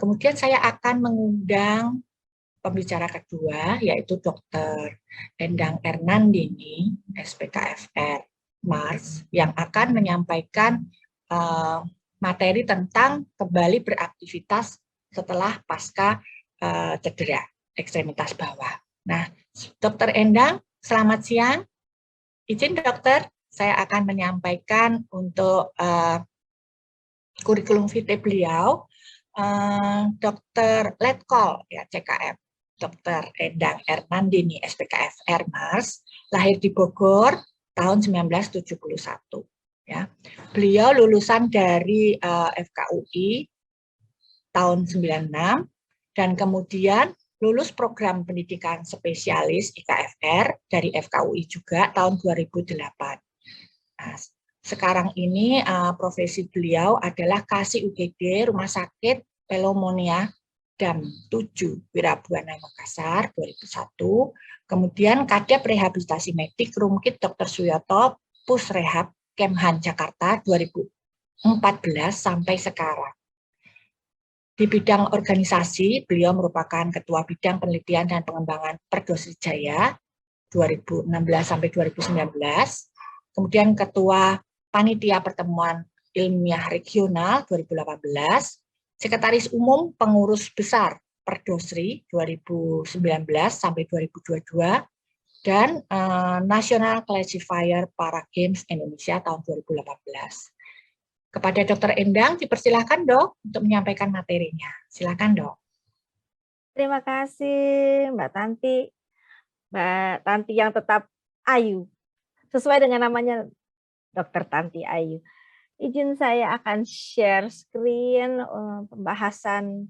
Kemudian saya akan mengundang pembicara kedua, yaitu Dr. Endang Ernandini, SPKFR Mars, yang akan menyampaikan materi tentang kembali beraktivitas setelah pasca cedera ekstremitas bawah. Nah, Dr. Endang, selamat siang. Izin dokter, saya akan menyampaikan untuk kurikulum vitae beliau, Dr. Letkol, ya, CKM, Dr. Endang Ernandini, SPKFR Mars, lahir di Bogor tahun 1971. Ya. Beliau lulusan dari FKUI tahun 96 dan kemudian lulus program pendidikan spesialis IKFR dari FKUI juga tahun 2008. Nah, sekarang ini profesi beliau adalah Kasih UGD Rumah Sakit Pelomonia Dam 7 Wirabuana Makassar 2001, kemudian Kadep Rehabilitasi Medik Rumkit Dr. Suyoto Pusrehab Kemhan Jakarta 2014 sampai sekarang. Di bidang organisasi, beliau merupakan Ketua Bidang Penelitian dan Pengembangan Perdo Srijaya 2016 sampai 2019, kemudian Ketua Panitia Pertemuan Ilmiah Regional 2018, Sekretaris Umum Pengurus Besar Perdosri 2019 sampai 2022, dan National Classifier Para Games Indonesia tahun 2018. Kepada Dr. Endang, dipersilakan dok untuk menyampaikan materinya. Silakan dok. Terima kasih Mbak Tanti. Mbak Tanti yang tetap Ayu. Sesuai dengan namanya Dr. Tanti Ayu. Izin saya akan share screen pembahasan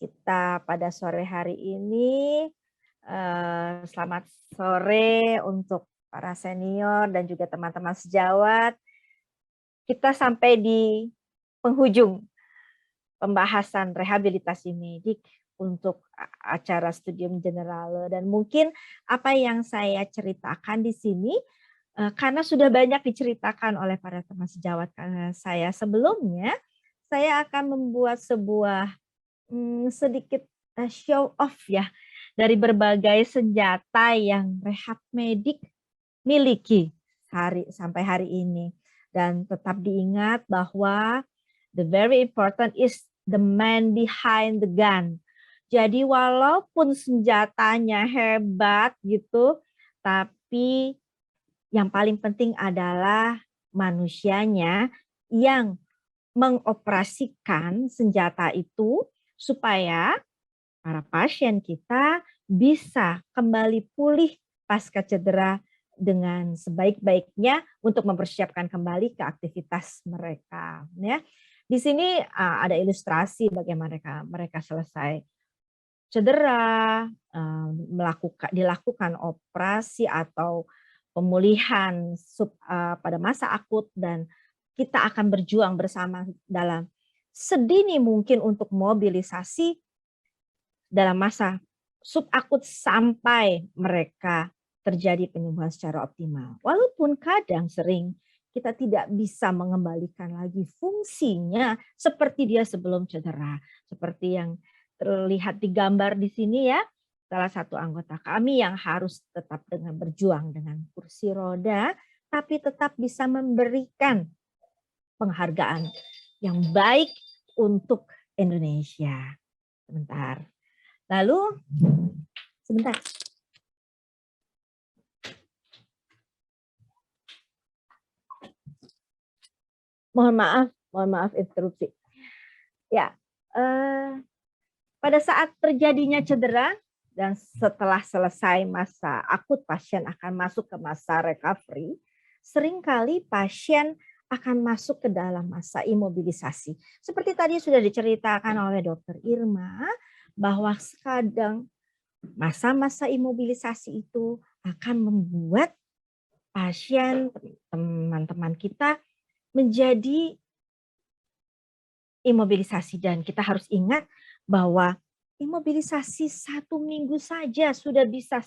kita pada sore hari ini. Selamat sore untuk para senior dan juga teman-teman sejawat. Kita sampai di penghujung pembahasan rehabilitasi medik untuk acara studium generale, dan mungkin apa yang saya ceritakan di sini karena sudah banyak diceritakan oleh para teman sejawat saya sebelumnya, saya akan membuat sebuah sedikit show off ya dari berbagai senjata yang rehab medik miliki sampai hari ini. Dan tetap diingat bahwa the very important is the man behind the gun. Jadi walaupun senjatanya hebat gitu, tapi yang paling penting adalah manusianya yang mengoperasikan senjata itu supaya para pasien kita bisa kembali pulih pasca cedera dengan sebaik-baiknya untuk mempersiapkan kembali ke aktivitas mereka. Ya, di sini ada ilustrasi bagaimana mereka selesai cedera, dilakukan operasi atau pemulihan pada masa akut, dan kita akan berjuang bersama dalam sedini mungkin untuk mobilisasi dalam masa subakut sampai mereka terjadi penyembuhan secara optimal. Walaupun kadang sering kita tidak bisa mengembalikan lagi fungsinya seperti dia sebelum cedera. Seperti yang terlihat di gambar di sini ya, salah satu anggota kami yang harus tetap berjuang dengan kursi roda, tapi tetap bisa memberikan penghargaan yang baik untuk Indonesia. Sebentar. Lalu, sebentar. Mohon maaf interupsi. Ya, pada saat terjadinya cedera dan setelah selesai masa akut, pasien akan masuk ke masa recovery. Seringkali pasien akan masuk ke dalam masa imobilisasi. Seperti tadi sudah diceritakan oleh Dr. Irma, bahwa kadang masa-masa imobilisasi itu akan membuat pasien, teman-teman kita menjadi imobilisasi, dan kita harus ingat bahwa imobilisasi 1 minggu saja sudah bisa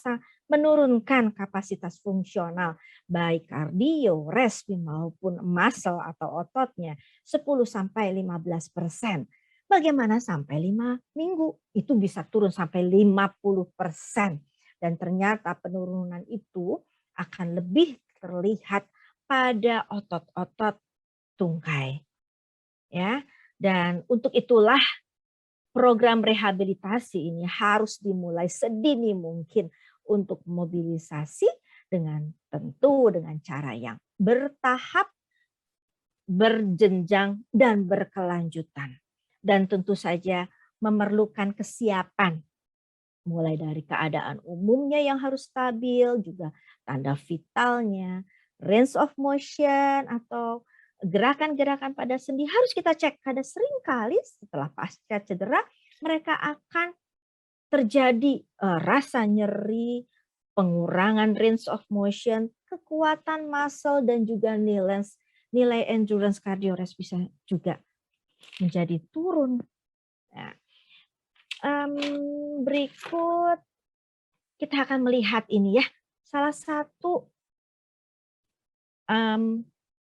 menurunkan kapasitas fungsional baik kardio, respir maupun muscle atau ototnya 10-15%. Bagaimana sampai 5 minggu? Itu bisa turun sampai 50%. Dan ternyata penurunan itu akan lebih terlihat pada otot-otot tungkai. Ya, dan untuk itulah program rehabilitasi ini harus dimulai sedini mungkin untuk mobilisasi tentu dengan cara yang bertahap, berjenjang, dan berkelanjutan. Dan tentu saja memerlukan kesiapan, mulai dari keadaan umumnya yang harus stabil, juga tanda vitalnya, range of motion atau gerakan-gerakan pada sendi harus kita cek. Karena seringkali setelah pasca cedera mereka akan terjadi rasa nyeri, pengurangan range of motion, kekuatan muscle dan juga nilai endurance cardiorest bisa juga menjadi turun. Nah, berikut kita akan melihat ini ya, salah satu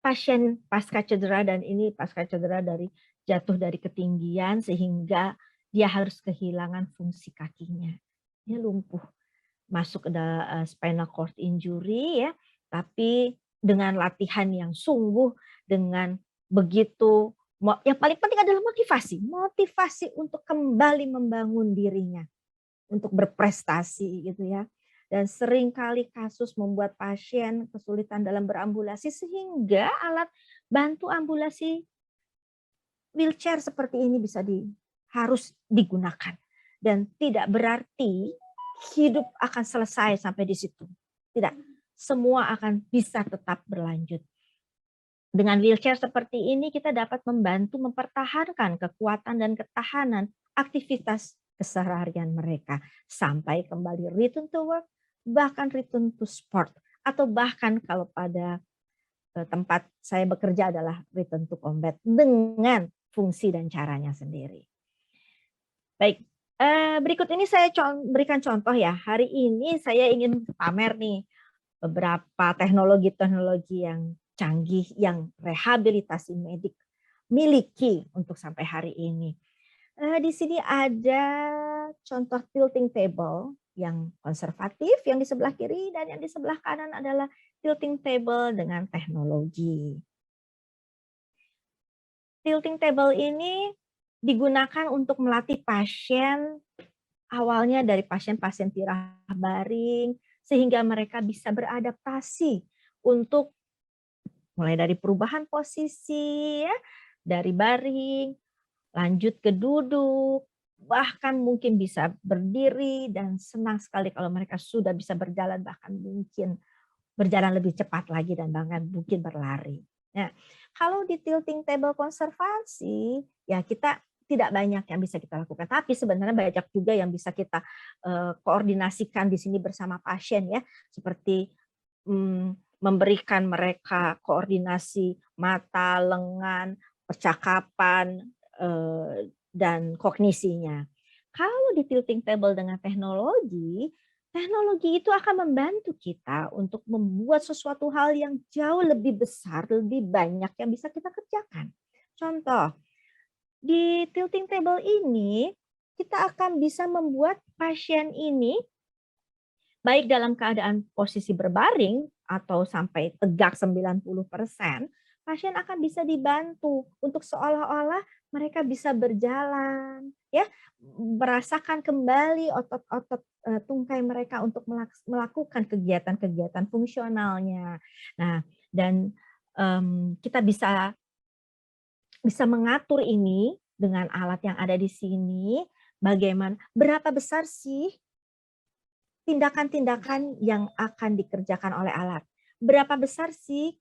pasien pasca cedera, dan ini pasca cedera dari jatuh dari ketinggian sehingga dia harus kehilangan fungsi kakinya. Dia lumpuh, masuk ke spinal cord injury ya, tapi dengan latihan yang sungguh, dengan begitu, yang paling penting adalah motivasi untuk kembali membangun dirinya, untuk berprestasi gitu ya. Dan seringkali kasus membuat pasien kesulitan dalam berambulasi sehingga alat bantu ambulasi wheelchair seperti ini harus digunakan. Dan tidak berarti hidup akan selesai sampai di situ. Tidak, semua akan bisa tetap berlanjut. Dengan wheelchair seperti ini kita dapat membantu mempertahankan kekuatan dan ketahanan aktivitas keseharian mereka sampai kembali return to work, bahkan return to sport, atau bahkan kalau pada tempat saya bekerja adalah return to combat dengan fungsi dan caranya sendiri. Baik, berikut ini saya berikan contoh ya. Hari ini saya ingin pamer nih beberapa teknologi-teknologi yang canggih yang rehabilitasi medik miliki untuk sampai hari ini. Di sini ada contoh tilting table yang konservatif yang di sebelah kiri, dan yang di sebelah kanan adalah tilting table dengan teknologi. Tilting table ini digunakan untuk melatih pasien, awalnya dari pasien-pasien tirah baring, sehingga mereka bisa beradaptasi untuk mulai dari perubahan posisi ya, dari baring, lanjut ke duduk, bahkan mungkin bisa berdiri, dan senang sekali kalau mereka sudah bisa berjalan, bahkan mungkin berjalan lebih cepat lagi, dan bahkan mungkin berlari. Nah, kalau di tilting table konservasi, ya kita tidak banyak yang bisa kita lakukan, tapi sebenarnya banyak juga yang bisa kita koordinasikan di sini bersama pasien ya, seperti memberikan mereka koordinasi mata, lengan, percakapan, dan kognisinya. Kalau di tilting table dengan teknologi itu akan membantu kita untuk membuat sesuatu hal yang jauh lebih besar, lebih banyak yang bisa kita kerjakan. Contoh, di tilting table ini kita akan bisa membuat pasien ini baik dalam keadaan posisi berbaring atau sampai tegak 90%, pasien akan bisa dibantu untuk seolah-olah mereka bisa berjalan, ya, merasakan kembali otot-otot tungkai mereka untuk melakukan kegiatan-kegiatan fungsionalnya. Nah, dan kita bisa mengatur ini dengan alat yang ada di sini. Bagaimana, berapa besar sih tindakan-tindakan yang akan dikerjakan oleh alat? Berapa besar sih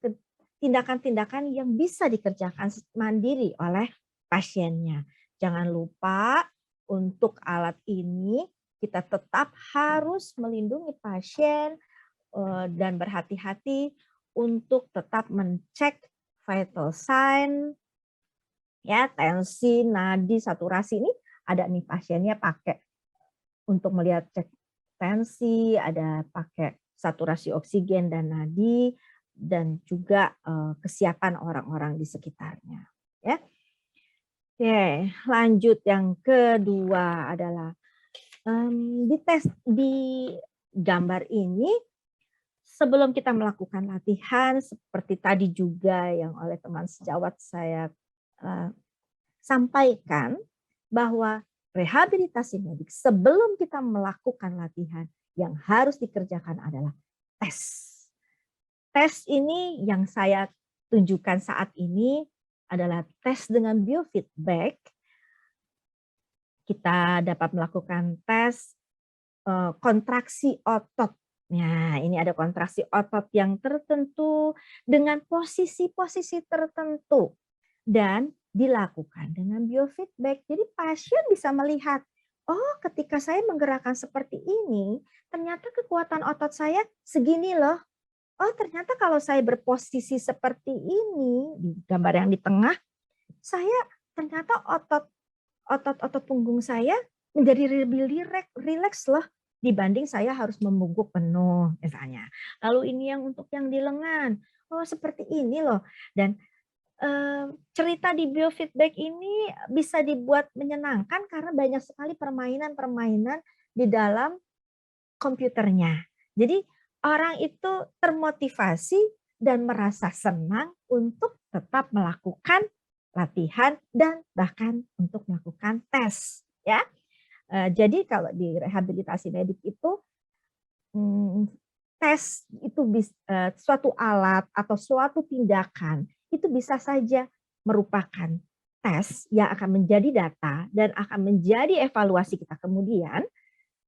tindakan-tindakan yang bisa dikerjakan mandiri oleh pasiennya? Jangan lupa untuk alat ini kita tetap harus melindungi pasien dan berhati-hati untuk tetap mencek vital sign, ya, tensi, nadi, saturasi. Ini ada nih pasiennya pakai untuk melihat cek tensi, ada pakai saturasi oksigen dan nadi, dan juga kesiapan orang-orang di sekitarnya. Ya. Oke, Oke, lanjut yang kedua adalah di tes di gambar ini sebelum kita melakukan latihan seperti tadi juga yang oleh teman sejawat saya sampaikan bahwa rehabilitasi medik sebelum kita melakukan latihan yang harus dikerjakan adalah tes. Tes ini yang saya tunjukkan saat ini adalah tes dengan biofeedback. Kita dapat melakukan tes kontraksi otot. Nah, ini ada kontraksi otot yang tertentu dengan posisi-posisi tertentu dan dilakukan dengan biofeedback. Jadi pasien bisa melihat, oh ketika saya menggerakkan seperti ini, ternyata kekuatan otot saya segini loh. Oh ternyata kalau saya berposisi seperti ini, di gambar yang di tengah, saya ternyata otot punggung saya menjadi lebih rileks loh dibanding saya harus membungkuk penuh misalnya. Lalu ini yang untuk yang di lengan, oh seperti ini loh. Dan cerita di biofeedback ini bisa dibuat menyenangkan karena banyak sekali permainan-permainan di dalam komputernya. Jadi orang itu termotivasi dan merasa senang untuk tetap melakukan latihan dan bahkan untuk melakukan tes, ya. Jadi kalau di rehabilitasi medik itu tes itu suatu alat atau suatu tindakan itu bisa saja merupakan tes yang akan menjadi data dan akan menjadi evaluasi kita kemudian,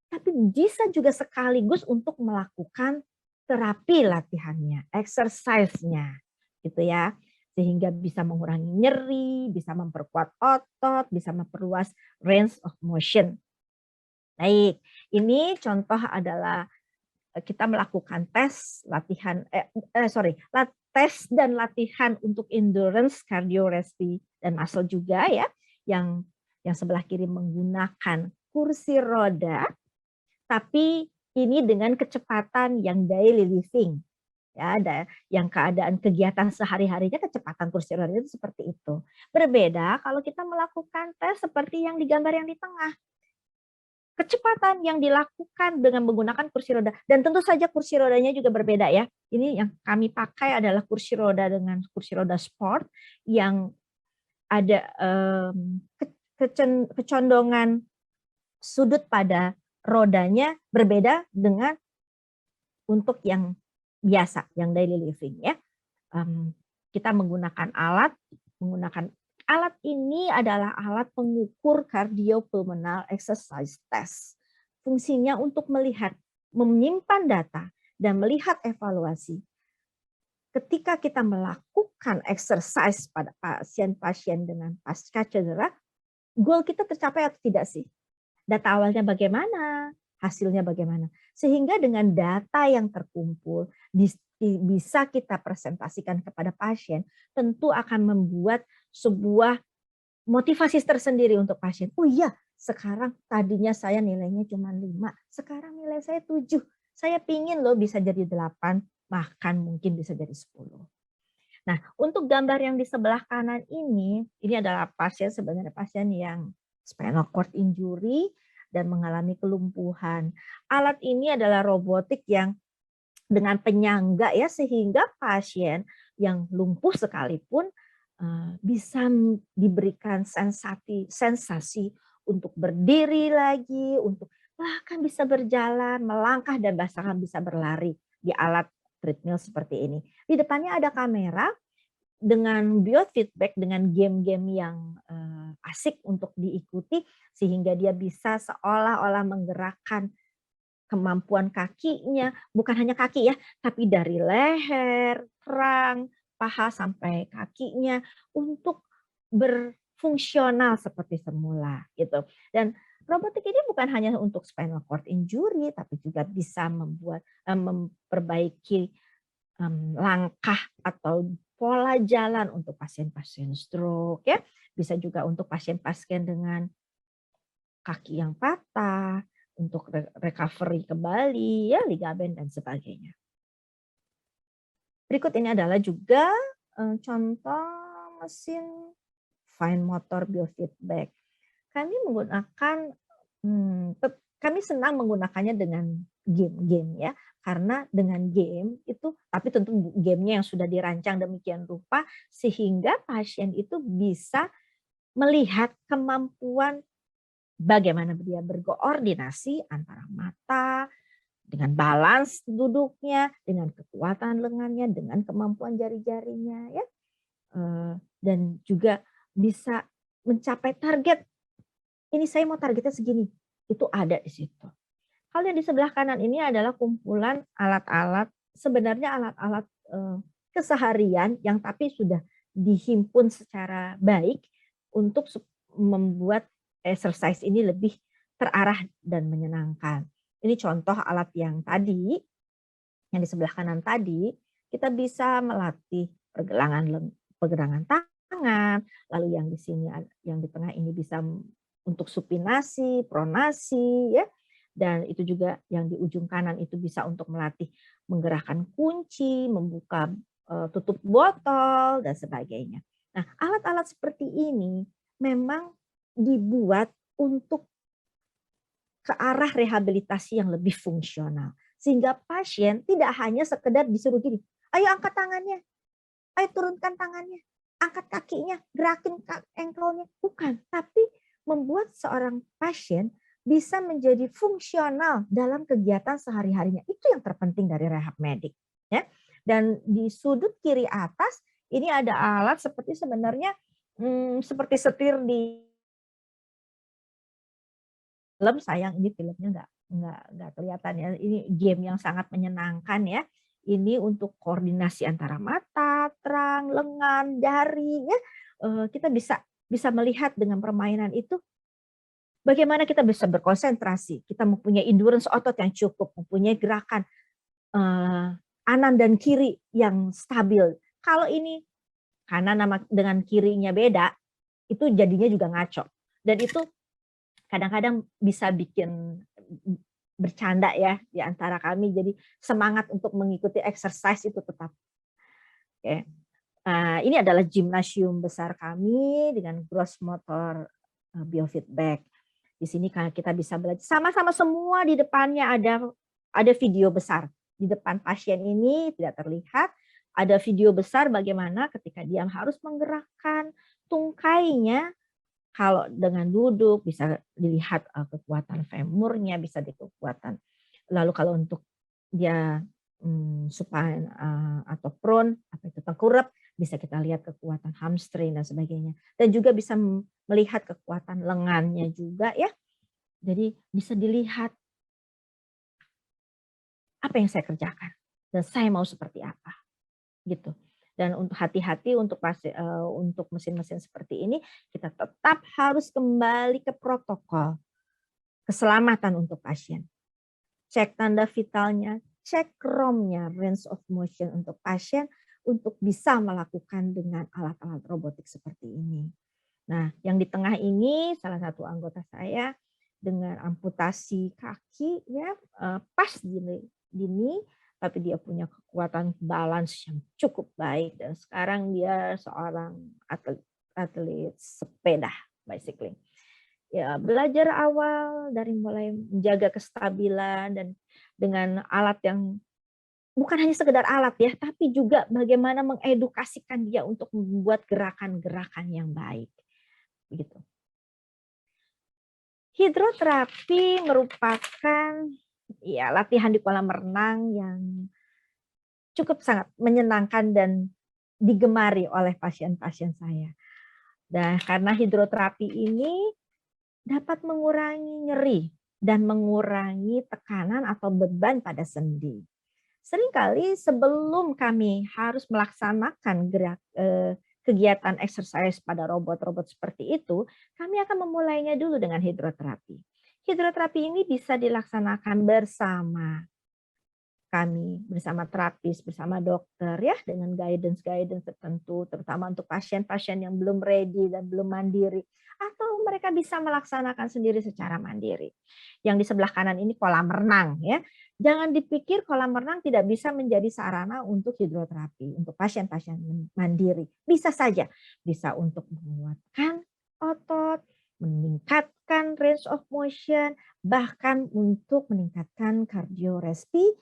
tapi bisa juga sekaligus untuk melakukan terapi latihannya, exercise-nya, gitu ya. Sehingga bisa mengurangi nyeri, bisa memperkuat otot, bisa memperluas range of motion. Baik, ini contoh adalah kita melakukan tes latihan tes dan latihan untuk endurance, cardiorespiratory dan muscle juga ya, yang sebelah kiri menggunakan kursi roda, tapi ini dengan kecepatan yang daily living. Ya, ada yang keadaan kegiatan sehari-harinya kecepatan kursi roda itu seperti itu. Berbeda kalau kita melakukan tes seperti yang digambar yang di tengah. Kecepatan yang dilakukan dengan menggunakan kursi roda, dan tentu saja kursi rodanya juga berbeda ya. Ini yang kami pakai adalah kursi roda dengan kursi roda sport yang ada kecondongan sudut pada rodanya berbeda dengan untuk yang biasa, yang daily living ya. Kita menggunakan alat ini adalah alat pengukur cardiopulmonal exercise test. Fungsinya untuk melihat, menyimpan data, dan melihat evaluasi. Ketika kita melakukan exercise pada pasien-pasien dengan pasca cedera, goal kita tercapai atau tidak sih? Data awalnya bagaimana? Hasilnya bagaimana? Sehingga dengan data yang terkumpul, bisa kita presentasikan kepada pasien, tentu akan membuat sebuah motivasi tersendiri untuk pasien. Oh iya, sekarang tadinya saya nilainya cuma 5, sekarang nilai saya 7. Saya pingin loh bisa jadi 8, bahkan mungkin bisa jadi 10. Nah, untuk gambar yang di sebelah kanan ini adalah sebenarnya pasien yang spinal cord injury dan mengalami kelumpuhan. Alat ini adalah robotik yang dengan penyangga ya, sehingga pasien yang lumpuh sekalipun bisa diberikan sensasi untuk berdiri lagi, untuk bahkan bisa berjalan, melangkah, dan bahkan bisa berlari di alat treadmill seperti ini. Di depannya ada kamera dengan biofeedback, dengan game-game yang asik untuk diikuti, sehingga dia bisa seolah-olah menggerakkan kemampuan kakinya, bukan hanya kaki ya, tapi dari leher, kerang, paha sampai kakinya untuk berfungsional seperti semula gitu. Dan robotik ini bukan hanya untuk spinal cord injury, tapi juga bisa memperbaiki langkah atau pola jalan untuk pasien-pasien stroke ya, bisa juga untuk pasien-pasien dengan kaki yang patah, untuk recovery kembali ya, ligamen dan sebagainya. Berikut ini adalah juga contoh mesin fine motor biofeedback. Kami menggunakan, kami senang menggunakannya dengan game-game ya, karena dengan game itu, tapi tentu gamenya yang sudah dirancang demikian rupa sehingga pasien itu bisa melihat kemampuan bagaimana dia berkoordinasi antara mata, dengan balance duduknya, dengan kekuatan lengannya, dengan kemampuan jari-jarinya ya. Dan juga bisa mencapai target. Ini saya mau targetnya segini. Itu ada di situ. Kalau yang di sebelah kanan ini adalah kumpulan alat-alat, sebenarnya alat-alat keseharian yang tapi sudah dihimpun secara baik untuk membuat exercise ini lebih terarah dan menyenangkan. Ini contoh alat yang tadi, yang di sebelah kanan tadi, kita bisa melatih pergelangan tangan, lalu yang di sini, yang di tengah ini bisa untuk supinasi, pronasi, ya, dan itu juga yang di ujung kanan itu bisa untuk melatih menggerakkan kunci, membuka tutup botol, dan sebagainya. Nah, alat-alat seperti ini memang dibuat untuk ke arah rehabilitasi yang lebih fungsional. Sehingga pasien tidak hanya sekedar disuruh gini, ayo angkat tangannya, ayo turunkan tangannya, angkat kakinya, gerakin ankle-nya. Bukan, tapi membuat seorang pasien bisa menjadi fungsional dalam kegiatan sehari-harinya. Itu yang terpenting dari rehab medik. Ya. Dan di sudut kiri atas, ini ada alat seperti sebenarnya seperti setir di film, sayang ini filmnya nggak kelihatan ya. Ini game yang sangat menyenangkan ya. Ini untuk koordinasi antara mata, terang, lengan, jari ya. Kita bisa melihat dengan permainan itu bagaimana kita bisa berkonsentrasi. Kita mempunyai endurance otot yang cukup, mempunyai gerakan kanan dan kiri yang stabil. Kalau ini kanan dengan kirinya beda, itu jadinya juga ngaco. Dan itu kadang-kadang bisa bikin bercanda ya di antara kami, jadi semangat untuk mengikuti exercise itu tetap. Oke. Ini adalah gimnasium besar kami dengan gross motor biofeedback. Di sini kita bisa belajar sama-sama, semua di depannya ada video besar. Di depan pasien ini tidak terlihat, ada video besar bagaimana ketika dia harus menggerakkan tungkainya. Kalau dengan duduk bisa dilihat kekuatan femurnya, bisa kekuatan. Lalu kalau untuk dia supine atau prone, apa itu tengkurap, bisa kita lihat kekuatan hamstring dan sebagainya. Dan juga bisa melihat kekuatan lengannya juga ya. Jadi bisa dilihat apa yang saya kerjakan dan saya mau seperti apa, gitu. Dan untuk hati-hati untuk mesin-mesin seperti ini, kita tetap harus kembali ke protokol keselamatan untuk pasien. Cek tanda vitalnya, cek ROM-nya, range of motion untuk pasien, untuk bisa melakukan dengan alat-alat robotik seperti ini. Nah, yang di tengah ini salah satu anggota saya dengan amputasi kaki, ya pas gini, tapi dia punya kekuatan balance yang cukup baik dan sekarang dia seorang atlet sepeda bicycling. Ya, belajar awal dari mulai menjaga kestabilan dan dengan alat yang bukan hanya sekedar alat ya, tapi juga bagaimana mengedukasikan dia untuk membuat gerakan-gerakan yang baik. Begitu. Hidroterapi merupakan ya latihan di kolam renang yang cukup sangat menyenangkan dan digemari oleh pasien-pasien saya. Dan karena hidroterapi ini dapat mengurangi nyeri dan mengurangi tekanan atau beban pada sendi. Seringkali sebelum kami harus melaksanakan kegiatan exercise pada robot-robot seperti itu, kami akan memulainya dulu dengan hidroterapi. Hidroterapi ini bisa dilaksanakan bersama kami, bersama terapis, bersama dokter ya, dengan guidance tertentu, terutama untuk pasien-pasien yang belum ready dan belum mandiri, atau mereka bisa melaksanakan sendiri secara mandiri. Yang di sebelah kanan ini kolam renang ya. Jangan dipikir kolam renang tidak bisa menjadi sarana untuk hidroterapi untuk pasien-pasien mandiri. Bisa saja. bisa untuk menguatkan otot, meningkatkan range of motion, bahkan untuk meningkatkan kardiorespirasi,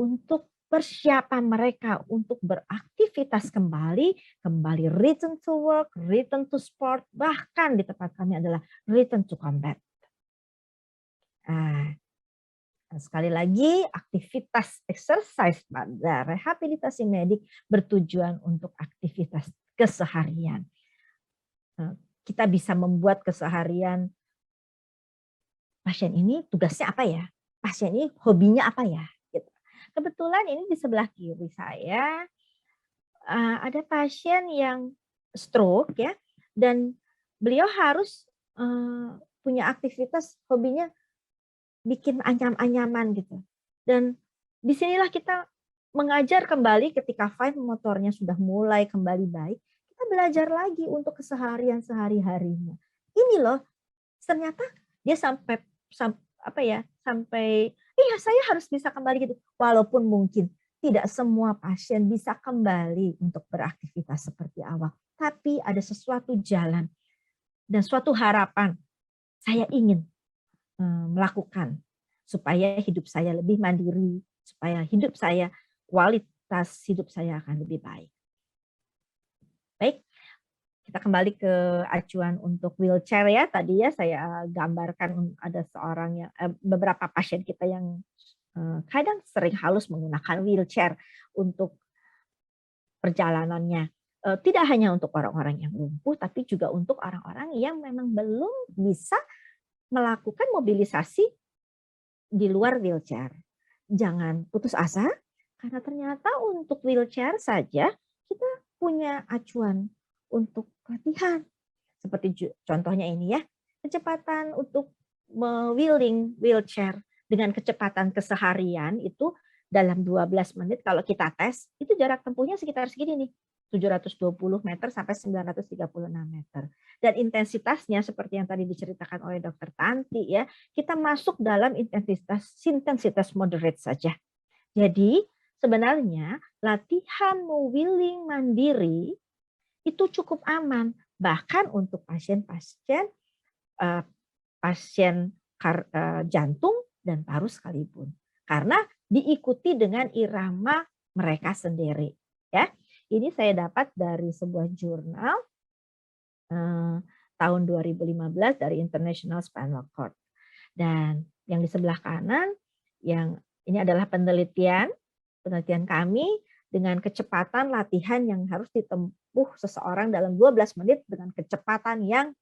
untuk persiapan mereka untuk beraktivitas kembali, kembali return to work, return to sport, bahkan di tempat kami adalah return to combat. Nah, sekali lagi, aktivitas exercise pada rehabilitasi medik bertujuan untuk aktivitas keseharian. Kita bisa membuat keseharian pasien ini tugasnya apa ya? Pasien ini hobinya apa ya? Gitu. Kebetulan ini di sebelah kiri saya ada pasien yang stroke ya, dan beliau harus punya aktivitas hobinya bikin anyam-anyaman gitu. Dan disinilah kita mengajar kembali ketika fine motornya sudah mulai kembali baik, kita belajar lagi untuk keseharian sehari-harinya. Ini loh, ternyata dia sampai iya saya harus bisa kembali gitu. Walaupun mungkin tidak semua pasien bisa kembali untuk beraktivitas seperti awal, tapi ada sesuatu jalan dan suatu harapan. Saya ingin melakukan supaya hidup saya lebih mandiri, supaya hidup saya, kualitas hidup saya akan lebih baik. Baik, kita kembali ke acuan untuk wheelchair ya. Tadi ya saya gambarkan ada seorang yang beberapa pasien kita yang kadang sering harus menggunakan wheelchair untuk perjalanannya. Tidak hanya untuk orang-orang yang lumpuh, tapi juga untuk orang-orang yang memang belum bisa melakukan mobilisasi di luar wheelchair. Jangan putus asa, karena ternyata untuk wheelchair saja kita punya acuan untuk latihan. Seperti contohnya ini ya, kecepatan untuk wheeling wheelchair dengan kecepatan keseharian itu dalam 12 menit kalau kita tes, itu jarak tempuhnya sekitar segini nih, 720 meter sampai 936 meter. Dan intensitasnya seperti yang tadi diceritakan oleh Dr. Tanti ya, kita masuk dalam intensitas moderate saja. Jadi sebenarnya latihan wheeling mandiri itu cukup aman, bahkan untuk pasien-pasien jantung dan paru sekalipun, karena diikuti dengan irama mereka sendiri. Ya, ini saya dapat dari sebuah jurnal tahun 2015 dari International Spinal Cord. Dan yang di sebelah kanan, yang ini adalah penelitian kami dengan kecepatan latihan yang harus ditempuh seseorang dalam 12 menit dengan kecepatan yang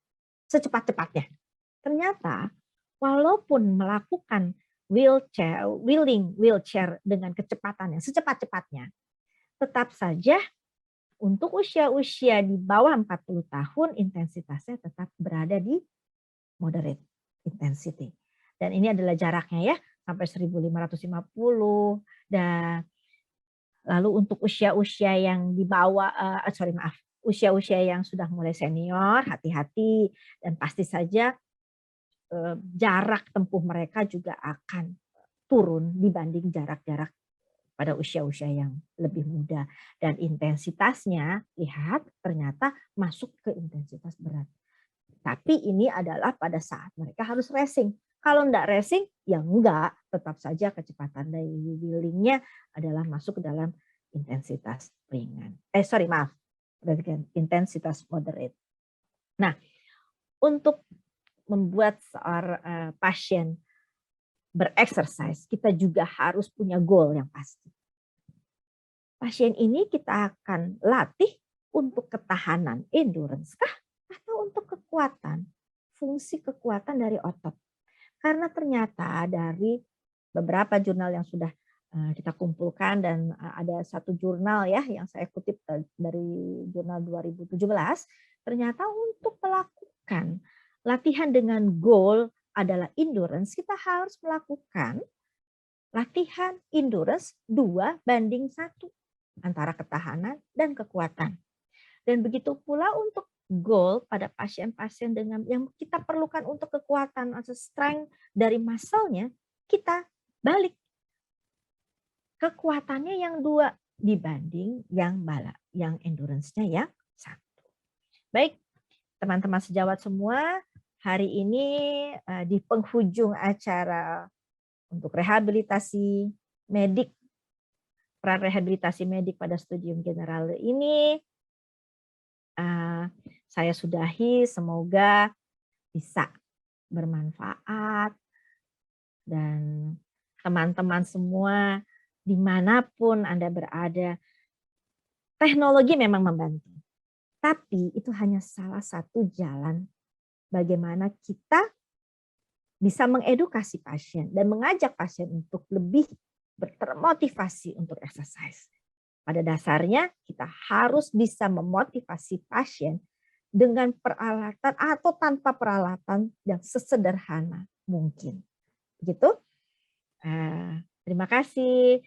secepat-cepatnya. Ternyata walaupun melakukan wheeling wheelchair dengan kecepatan yang secepat-cepatnya, tetap saja untuk usia-usia di bawah 40 tahun intensitasnya tetap berada di moderate intensity. Dan ini adalah jaraknya ya, sampai 1550. Dan lalu untuk usia-usia yang di bawah, usia-usia yang sudah mulai senior, hati-hati dan pasti saja jarak tempuh mereka juga akan turun dibanding jarak-jarak pada usia-usia yang lebih muda. Dan intensitasnya, lihat ternyata masuk ke intensitas berat. Tapi ini adalah pada saat mereka harus racing. Kalau enggak racing, ya enggak. Tetap saja kecepatan dari wheelingnya adalah masuk ke dalam intensitas ringan. Intensitas moderate. Nah, untuk membuat seorang pasien bereksersis, kita juga harus punya goal yang pasti. Pasien ini kita akan latih untuk ketahanan, endurance kah? Atau untuk kekuatan, fungsi kekuatan dari otot. Karena ternyata dari beberapa jurnal yang sudah kita kumpulkan, dan ada satu jurnal ya yang saya kutip dari jurnal 2017, ternyata untuk melakukan latihan dengan goal adalah endurance, kita harus melakukan latihan endurance 2:1 antara ketahanan dan kekuatan. Dan begitu pula untuk goal pada pasien-pasien dengan yang kita perlukan untuk kekuatan atau strength dari muscle-nya, kita balik. Kekuatannya yang 2 dibanding yang endurance-nya yang 1. Baik, teman-teman sejawat semua, hari ini di penghujung acara untuk rehabilitasi medik, peran rehabilitasi medik pada studium generale ini, saya sudahi. Semoga bisa bermanfaat dan teman-teman semua dimanapun Anda berada, teknologi memang membantu. Tapi itu hanya salah satu jalan bagaimana kita bisa mengedukasi pasien dan mengajak pasien untuk lebih termotivasi untuk exercise. Pada dasarnya kita harus bisa memotivasi pasien dengan peralatan atau tanpa peralatan yang sesederhana mungkin. Begitu? Terima kasih.